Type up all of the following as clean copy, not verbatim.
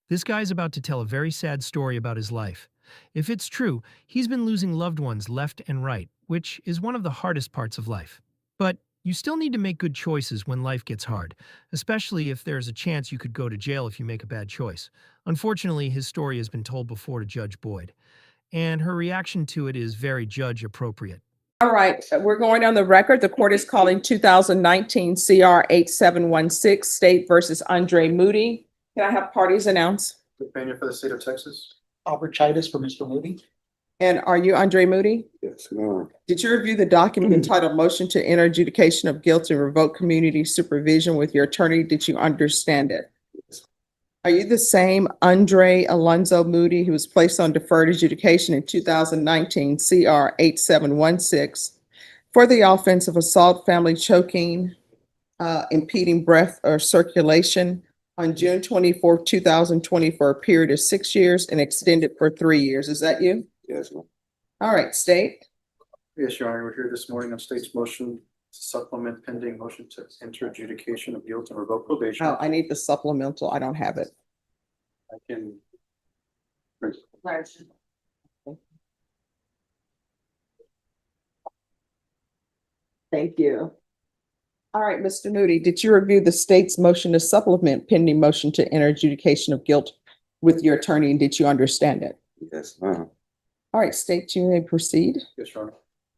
This guy's about to tell a very sad story about his life. If it's true, he's been losing loved ones left and right, which is one of the hardest parts of life. But you still need to make good choices when life gets hard, especially if there's a chance you could go to jail if you make a bad choice. Unfortunately, his story has been told before to Judge Boyd, and her reaction to it is very judge appropriate. All right, we're going on the record. The court is calling 2019 CR 8716 State versus Andre Moody. Can I have parties announce? Defendant for the state of Texas. Albert Chidas for Mr. Moody. And are you Andre Moody? Yes, ma'am. Did you review the document entitled Motion to Enter Adjudication of Guilt and Revoke Community Supervision with your attorney? Did you understand it? Are you the same Andre Alonzo Moody who was placed on deferred adjudication in 2019 CR 8716 for the offense of assault, family choking, impeding breath or circulation on June 24th, 2020 for a period of 6 years and extended for 3 years? Is that you? Yes, ma'am. All right, state. Yes, Your Honor, we're here this morning on state's motion to supplement pending motion to enter adjudication of guilt and revoke probation. Oh, I need the supplemental. I don't have it. I can. Thank you. All right, Mr. Moody, did you review the state's motion to supplement pending motion to enter adjudication of guilt with your attorney, and did you understand it? Yes, ma'am. All right, state, you may proceed. Yes, Your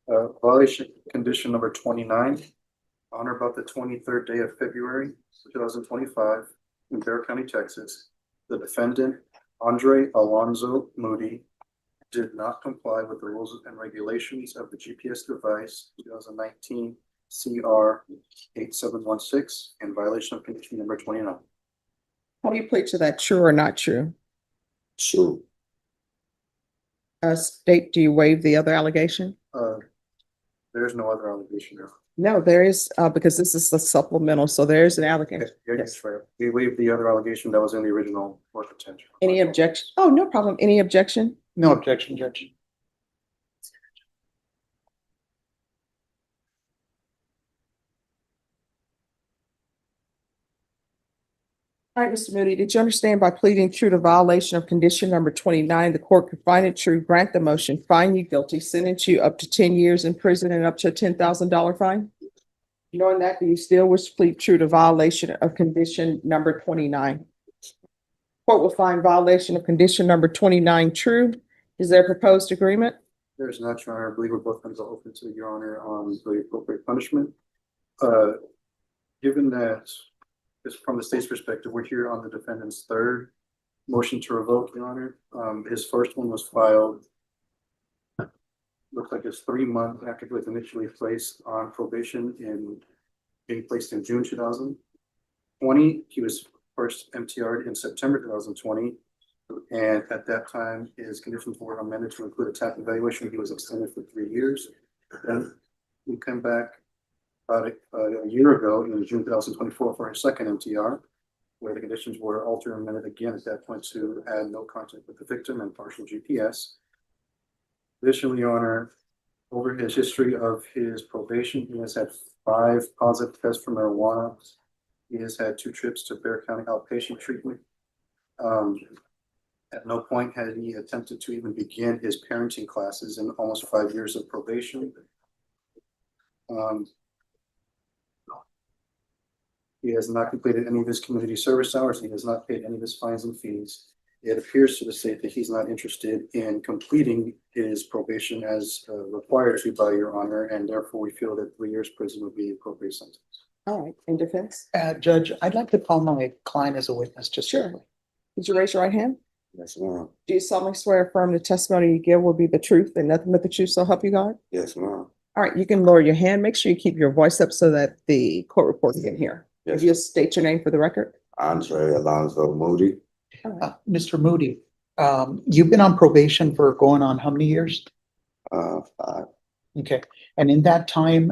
Honor. Violation condition number 29, on or about the 23rd day of February 2025 in Bear County, Texas. The defendant, Andre Alonzo Moody, did not comply with the rules and regulations of the GPS device 2019 CR 8716 in violation of condition number 29. How do you plead to that, true or not true? True. State, do you waive the other allegation? There's no other allegation there. No, there is, because this is the supplemental, so there is an allegation. Yes, right. We waived the other allegation that was in the original work potential. Any objection? Oh, no problem. Any objection? No objection, Judge. All right, Mr. Moody, did you understand by pleading true to violation of condition number 29, the court could find it true, grant the motion, find you guilty, sentence you up to 10 years in prison and up to a $10,000 fine? Knowing that, do you still wish to plead true to violation of condition number 29? Court will find violation of condition number 29 true. Is there a proposed agreement? There's not, Your Honor. I believe we're both going to go open to Your Honor on the appropriate punishment. Given that, just from the state's perspective, we're here on the defendant's third motion to revoke, Your Honor. His first one was filed, looks like it's 3 months after he was initially placed on probation being placed in June 2020. He was first MTR'd in September 2020. And at that time, his conditions were amended to include a TAP evaluation. He was extended for 3 years. Then we come back about a year ago in June 2024 for his second MTR, where the conditions were altered and amended again at that point to add no contact with the victim and partial GPS. Additionally, Your Honor, over his history of his probation, he has had 5 positive tests for marijuana. He has had 2 trips to Bear County outpatient treatment. At no point had he attempted to even begin his parenting classes in almost 5 years of probation. He has not completed any of his community service hours. He has not paid any of his fines and fees. It appears to the state that he's not interested in completing his probation as required to by Your Honor, and therefore we feel that 3 years prison would be appropriate sentence. All right, in defense? Judge, I'd like to call my client as a witness, just Sure. Did you raise your right hand? Yes, ma'am. Do you solemnly swear or affirm the testimony you give will be the truth and nothing but the truth, so help you God? Yes, ma'am. All right, you can lower your hand. Make sure you keep your voice up so that the court reporter can hear. Yes. If you state your name for the record. Andre Alonzo Moody. Mr. Moody, you've been on probation for going on how many years? 5. Okay, and in that time,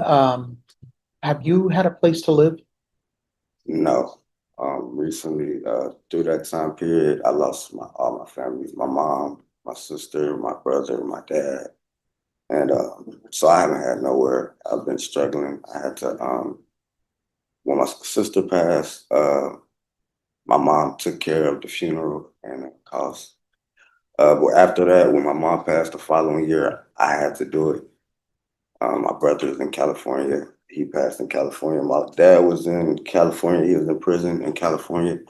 have you had a place to live? No. Recently, through that time period, I lost all my family, my mom, my sister, my brother, my dad. And so I haven't had nowhere. I've been struggling. I had to when my sister passed, my mom took care of the funeral and the cost. But after that, when my mom passed the following year, I had to do it. My brother's in California. He passed in California. My dad was in California. He was in prison in California.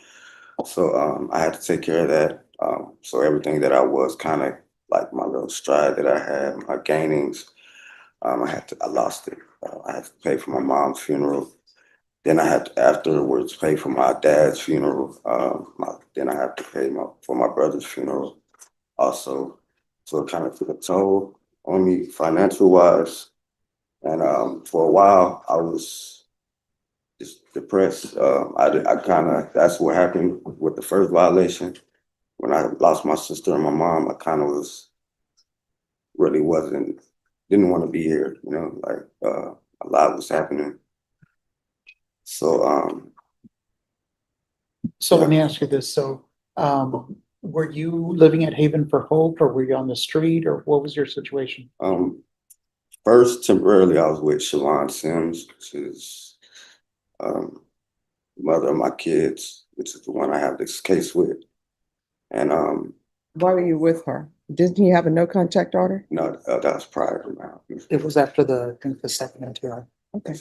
So I had to take care of that. So everything that I was kind of like my little stride that I had, my gainings, I lost it. I had to pay for my mom's funeral. Then I had to afterwards pay for my dad's funeral. Then I had to pay for my brother's funeral also. So it kind of took a toll on me financial wise. And for a while, I was just depressed. I kind of, that's what happened with the first violation. When I lost my sister and my mom, I kind of really didn't want to be here, like a lot was happening. So, So let Yeah. me ask you this. So, were you living at Haven for Hope or were you on the street or what was your situation? First, temporarily, I was with Siobhan Sims, which is mother of my kids, which is the one I have this case with. And Why were you with her? Didn't he have a no contact order? no, that was prior to now. It was after I think the second NTR. Okay.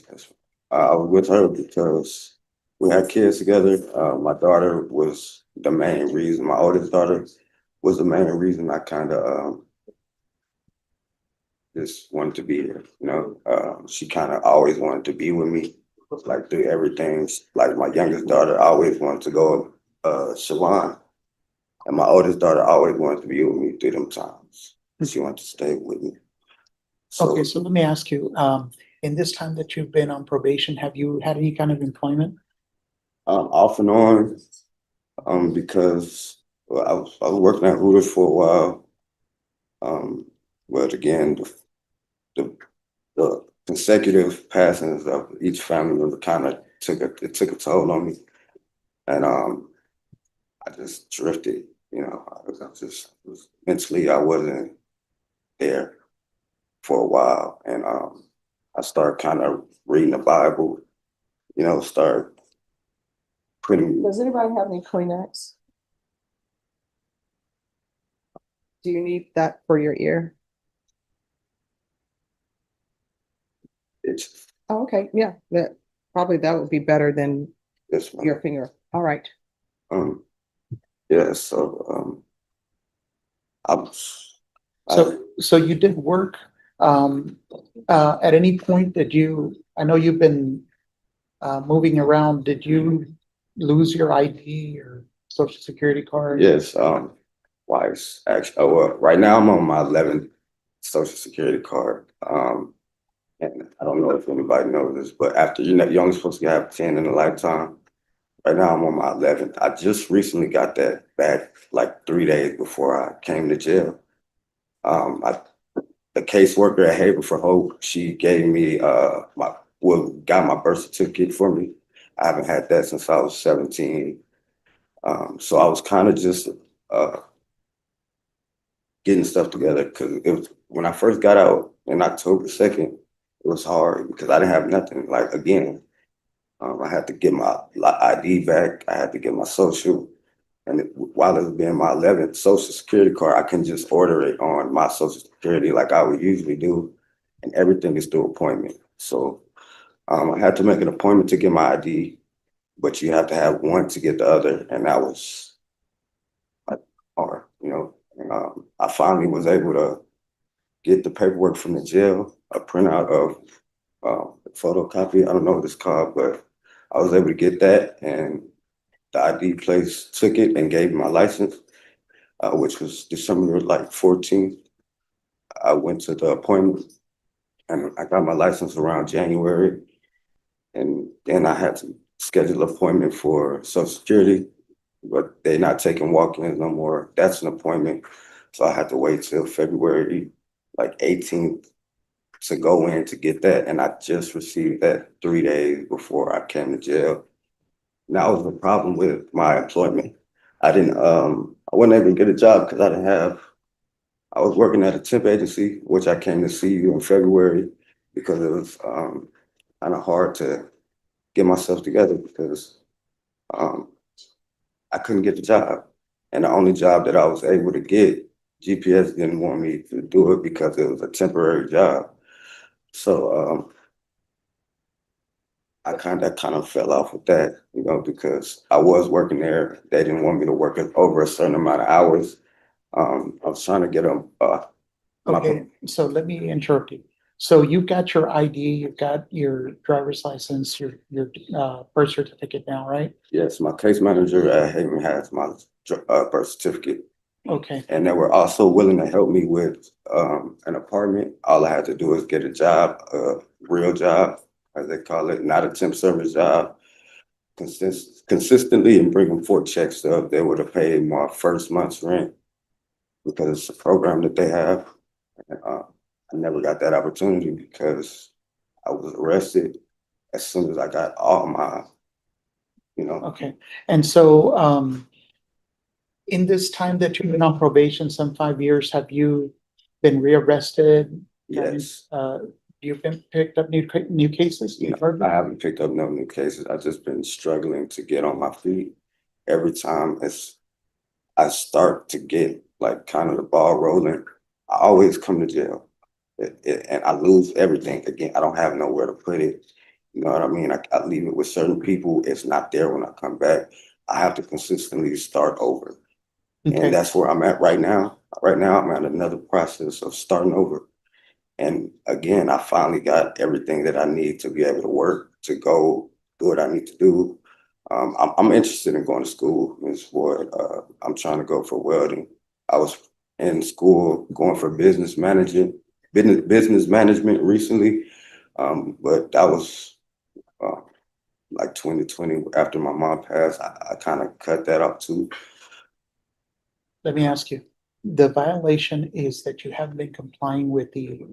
I was with her because we had kids together. My daughter was the main reason. My oldest daughter was the main reason I kind of just wanted to be here. She kind of always wanted to be with me, like do everything. Like my youngest daughter always wanted to go Siobhan, and my oldest daughter always wanted to be with me through them times. She wanted to stay with me. So Okay, so let me ask you, in this time that you've been on probation, have you had any kind of employment? off and on, because I was working at Hooters for a while. But again, the consecutive passings of each family member kind of took a toll on me, and I just drifted. Mentally I wasn't there for a while, and I started kind of reading the Bible. Start putting. Does anybody have any Kleenex? Do you need that for your ear? It's Oh, okay, yeah, that would be better than this one. your finger. All right. Yeah. So I was. So you did work, at any point that I know you've been, moving around, did you lose your ID or social security card? Yes, twice actually. Oh, well, right now I'm on my 11th social security card. And I don't know if anybody knows this, but after you're only supposed to have 10 in a lifetime. Right now I'm on my 11th. I just recently got that back like 3 days before I came to jail. I The caseworker at Haven for Hope, she gave me got my birth certificate for me. I haven't had that since I was 17. So I was kind of just getting stuff together because it was when I first got out in October 2nd, it was hard because I didn't have nothing. Like again, I had to get my ID back. I had to get my social. And while it was being my 11th social security card, I can just order it on my social security like I would usually do. And everything is through appointment. So I had to make an appointment to get my ID, but you have to have one to get the other. And that was like hard. And, I finally was able to get the paperwork from the jail, a printout of a photocopy. I don't know what it's called, but I was able to get that. And the ID place took it and gave me my license, which was December like 14th. I went to the appointment and I got my license around January. And then I had to schedule an appointment for Social Security, but they're not taking walk-ins no more. That's an appointment. So I had to wait till February like 18th to go in to get that. And I just received that 3 days before I came to jail. Now was the problem with my employment. I wasn't able to get a job because I was working at a temp agency, which I came to see you in February because it was kind of hard to get myself together because um, I couldn't get the job. And the only job that I was able to get, GPS didn't want me to do it because it was a temporary job. So I kind of fell off with that, because I was working there. They didn't want me to work over a certain amount of hours. I was trying to get them. Okay, so let me interrupt you. So you've got your ID, you've got your driver's license, your birth certificate now, right? Yes, my case manager at Haven has my birth certificate. Okay, And they were also willing to help me with an apartment. All I had to do is get a job, a real job, as they call it, not a temp service job, consistently, and bring them 4 checks up. They would have paid my first month's rent because it's a program that they have. And, I never got that opportunity because I was arrested as soon as I got all my, okay. And so in this time that you've been on probation, some 5 years, have you been rearrested? yes. You've been picked up new cases? I haven't picked up no new cases. I've just been struggling to get on my feet. Every time I start to get like kind of the ball rolling, I always come to jail. And I lose everything again. I don't have nowhere to put it. You know what I mean? I leave it with certain people. It's not there when I come back. I have to consistently start over. And Okay, that's where I'm at right now. Right now, I'm at another process of starting over. And again, I finally got everything that I need to be able to work, to go do what I need to do. I'm interested in going to school. Is what I'm trying to go for welding. I was in school going for business management recently, but that was uh, like 2020 after my mom passed. I kind of cut that off too. let me ask you. The violation is that you haven't been complying with the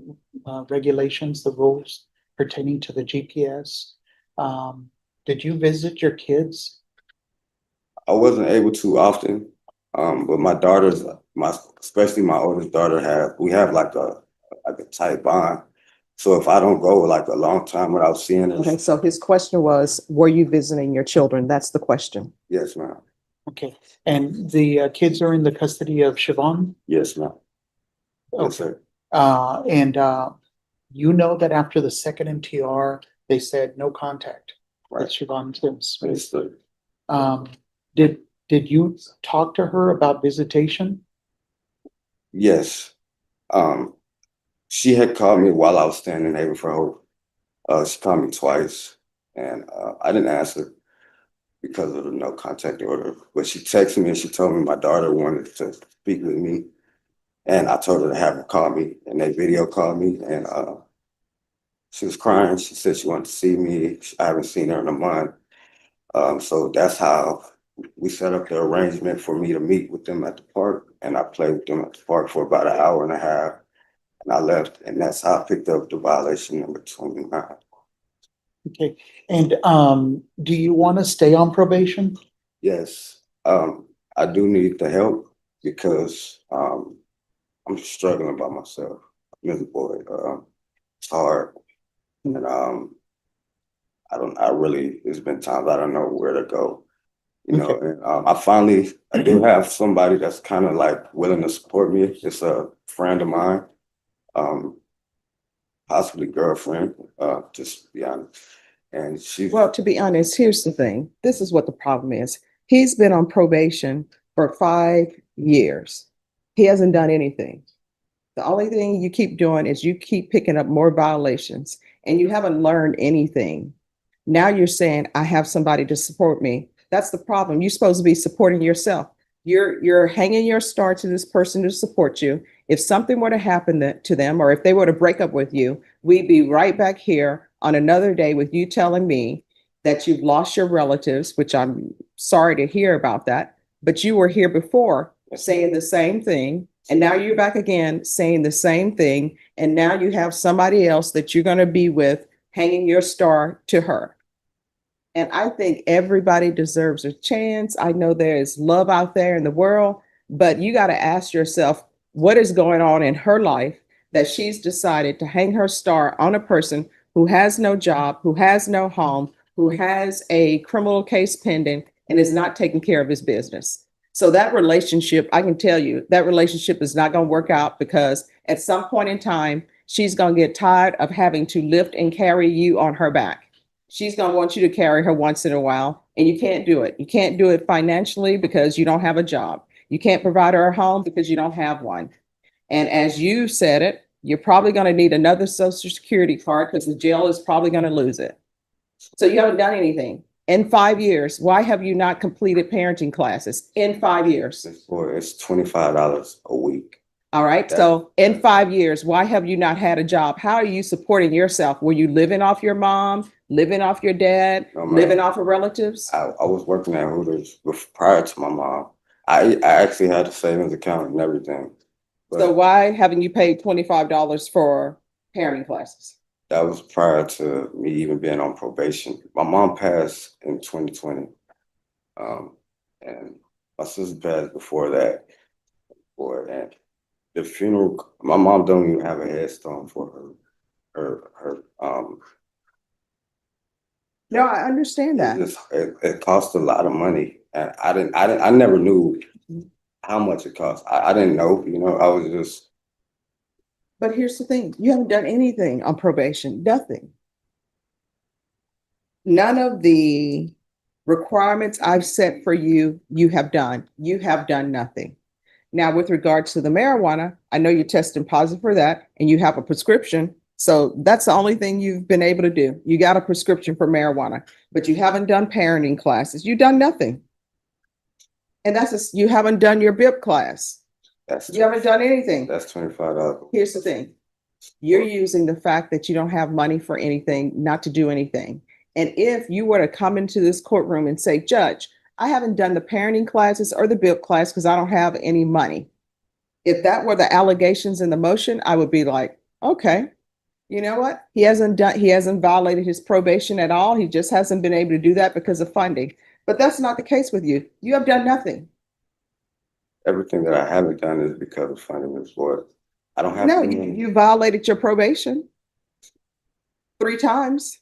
regulations, the rules pertaining to the GPS. Did you visit your kids? I wasn't able to often, but my daughters, especially my oldest daughter, we have like a tight bond. So if I don't go like a long time without seeing her, Okay, so his question was, were you visiting your children? That's the question. yes, ma'am. Okay, and the kids are in the custody of Siobhan? Yes, ma'am. Yes, Okay. sir. And you know that after the second MTR, they said no contact with Right. Siobhan Sims. Right? Yes, sir. Did you talk to her about visitation? Yes. She had called me while I was standing in Haven for Hope. She called me twice, and I didn't answer because of the no contact order. But she texted me and she told me my daughter wanted to speak with me, and I told her to have her call me, and they video called me, and she was crying. She said she wanted to see me. I haven't seen her in a month. So that's how we set up the arrangement for me to meet with them at the park, and I played with them at the park for about an hour and a half, and I left, and that's how I picked up the violation number 29. Okay, and do you want to stay on probation? Yes, I do need the help because I'm struggling by myself. Mr. Boyd, it's hard, and it's been times I don't know where to go, Okay. and I do have somebody that's kind of like willing to support me. It's a friend of mine, um, possibly girlfriend, just to be honest. And Well, to be honest, here's the thing. This is what the problem is. He's been on probation for 5 years. He hasn't done anything. The only thing you keep doing is you keep picking up more violations and you haven't learned anything. Now you're saying, I have somebody to support me. That's the problem. You're supposed to be supporting yourself. You're hanging your star to this person to support you. If something were to happen to them, or if they were to break up with you, we'd be right back here on another day with you telling me that you've lost your relatives, which I'm sorry to hear about that. But you were here before saying the same thing. And now you're back again saying the same thing. And now you have somebody else that you're going to be with hanging your star to her. And I think everybody deserves a chance. I know there is love out there in the world, but you got to ask yourself what is going on in her life that she's decided to hang her star on a person who has no job, who has no home, who has a criminal case pending, and is not taking care of his business. So that relationship, I can tell you, that relationship is not going to work out because at some point in time, she's going to get tired of having to lift and carry you on her back. She's going to want you to carry her once in a while, and you can't do it. You can't do it financially because you don't have a job. You can't provide her a home because you don't have one. And as you said it, you're probably going to need another Social Security card because the jail is probably going to lose it. So you haven't done anything. In 5 years, why have you not completed parenting classes in 5 years? It's $25 a week. All right. So in 5 years, why have you not had a job? How are you supporting yourself? Were you living off your mom, living off your dad, No, ma'am. living off of relatives? I was working at Hooters prior to my mom. I actually had a savings account and everything. But So why haven't you paid $25 for parenting classes? that was prior to me even being on probation. My mom passed in 2020. And my sister passed before that. And the funeral, my mom don't even have a headstone for her. No, I understand that. It cost a lot of money, and I never knew how much it cost. I didn't know, I was just. But here's the thing, you haven't done anything on probation, nothing. None of the requirements I've set for you, you have done. You have done nothing. Now, with regards to the marijuana, I know you're testing positive for that and you have a prescription. So that's the only thing you've been able to do. You got a prescription for marijuana, but you haven't done parenting classes. You've done nothing. And you haven't done your BIP class. You haven't done anything. That's $25. Here's the thing. You're using the fact that you don't have money for anything, not to do anything. And if you were to come into this courtroom and say, Judge, I haven't done the parenting classes or the BIP class because I don't have any money. If that were the allegations in the motion, I would be like, okay, you know what? He hasn't violated his probation at all. He just hasn't been able to do that because of funding. But that's not the case with you. You have done nothing. Everything that I haven't done is because of funding is what I don't have. No, you violated your probation 3 times.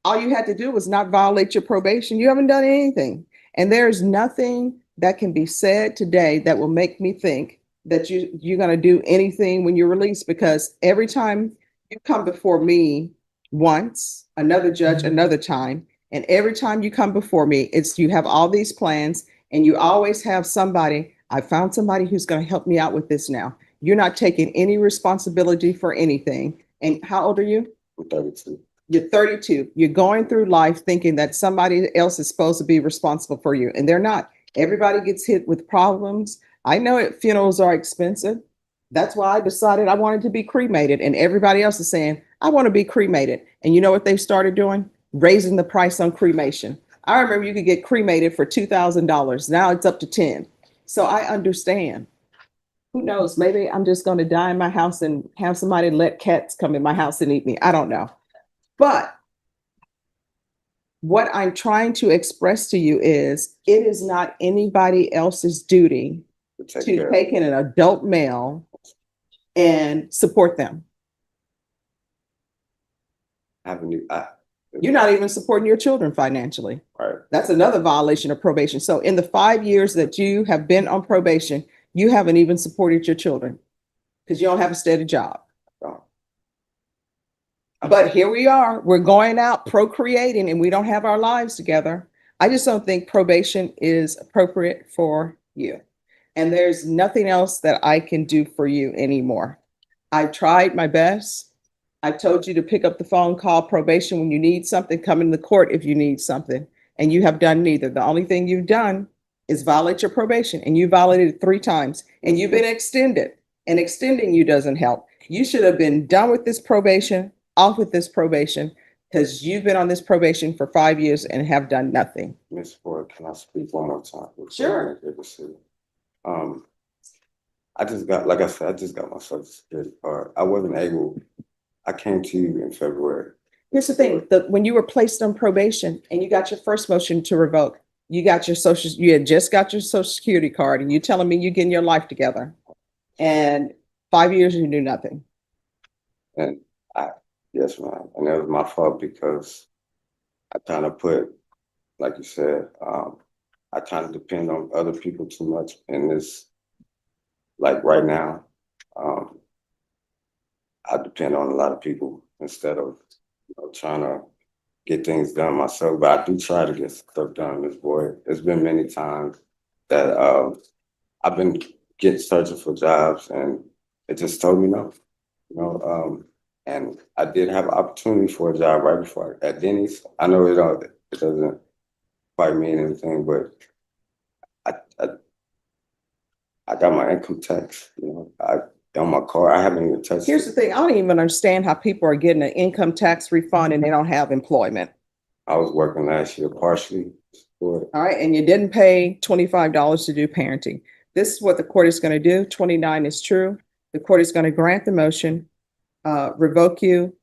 All you had to do was not violate your probation. You haven't done anything. And there's nothing that can be said today that will make me think that you're going to do anything when you're released, because every time you come before me once, another judge, another time, and every time you come before me, you have all these plans and you always have somebody. I found somebody who's going to help me out with this now. You're not taking any responsibility for anything. And how old are you? I'm 32. You're 32. You're going through life thinking that somebody else is supposed to be responsible for you, and they're not. Everybody gets hit with problems. I know funerals are expensive. That's why I decided I wanted to be cremated, and everybody else is saying, I want to be cremated. And you know what they started doing? Raising the price on cremation. I remember you could get cremated for $2,000. Now it's up to 10. So I understand. Who knows? Maybe I'm just going to die in my house and have somebody let cats come in my house and eat me. I don't know. But what I'm trying to express to you is it is not anybody else's duty to take in an adult male and support them. You're not even supporting your children financially. Right. That's another violation of probation. So in the 5 years that you have been on probation, you haven't even supported your children because you don't have a steady job. But here we are, we're going out procreating and we don't have our lives together. I just don't think probation is appropriate for you. And there's nothing else that I can do for you anymore. I tried my best. I told you to pick up the phone, call probation when you need something, come into the court if you need something, and you have done neither. The only thing you've done is violate your probation, and you violated it 3 times, and you've been extended, and extending you doesn't help. You should have been done with this probation, off with this probation, because you've been on this probation for 5 years and have done nothing. Ms. Ford, can I speak one more time? Sure. I just got, like I said, I just got my Social Security card. I came to you in February. Here's the thing, when you were placed on probation and you got your first motion to revoke, you had just got your Social Security card, and you're telling me you're getting your life together. And 5 years you do nothing. And yes, ma'am. And it was my fault because I kind of put like you said, I kind of depend on other people too much in this, like right now. I depend on a lot of people instead of, trying to get things done myself, but I do try to get stuff done, Miss Boyd. There's been many times that I've been searching for jobs and it just told me no. And I did have an opportunity for a job right before at Denny's. I know it doesn't quite mean anything, but I I got my income tax, on my car. I haven't even touched Here's the it. thing, I don't even understand how people are getting an income tax refund and they don't have employment. I was working last year partially for it. All right, and you didn't pay $25 to do parenting. This is what the court is going to do. 29 is true. The court is going to grant the motion, revoke you.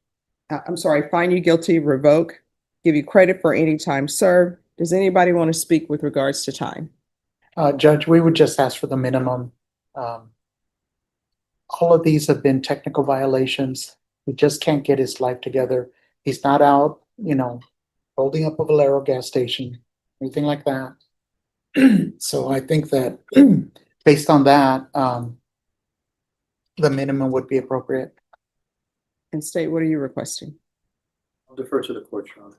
I'm sorry, find you guilty, revoke, give you credit for any time served. Does anybody want to speak with regards to time? Judge, we would just ask for the minimum. All of these have been technical violations. He just can't get his life together. He's not out, holding up a Valero gas station, anything like that. So I think that based on that, the minimum would be appropriate. And state, what are you requesting? I'll defer to the court, Your Honor.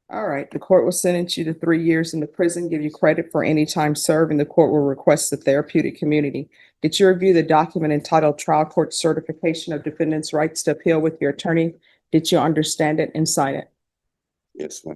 All right, the court will sentence you to 3 years in the prison, give you credit for any time served, and the court will request the therapeutic community. Did you review the document entitled Trial Court Certification of Defendant's Rights to Appeal with your attorney? Did you understand it and sign it? Yes, ma'am.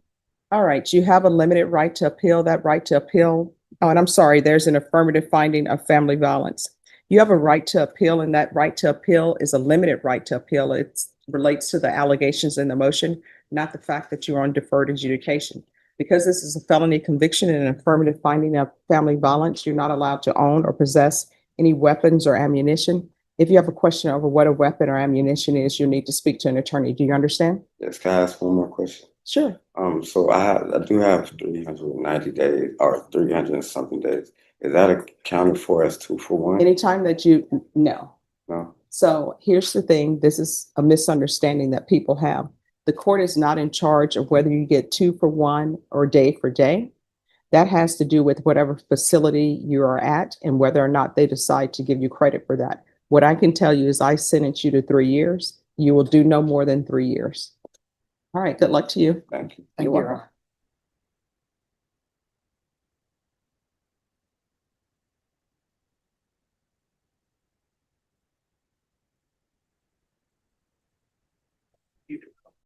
All right, you have a limited right to appeal. That right to appeal, oh, and I'm sorry, there's an affirmative finding of family violence. You have a right to appeal, and that right to appeal is a limited right to appeal. It relates to the allegations in the motion, not the fact that you're on deferred adjudication. Because this is a felony conviction and an affirmative finding of family violence, you're not allowed to own or possess any weapons or ammunition. If you have a question over what a weapon or ammunition is, you need to speak to an attorney. Do you understand? Yes, can I ask one more question? Sure. So I do have 390 days or 300 and something days. Is that accounted for as 2-for-1? Anytime that no. No. So here's the thing, this is a misunderstanding that people have. The court is not in charge of whether you get 2-for-1 or day for day. That has to do with whatever facility you are at and whether or not they decide to give you credit for that. What I can tell you is I sentence you to 3 years. You will do no more than 3 years. All right, good luck to you. Thank you. Thank You're you, Your welcome. Honor.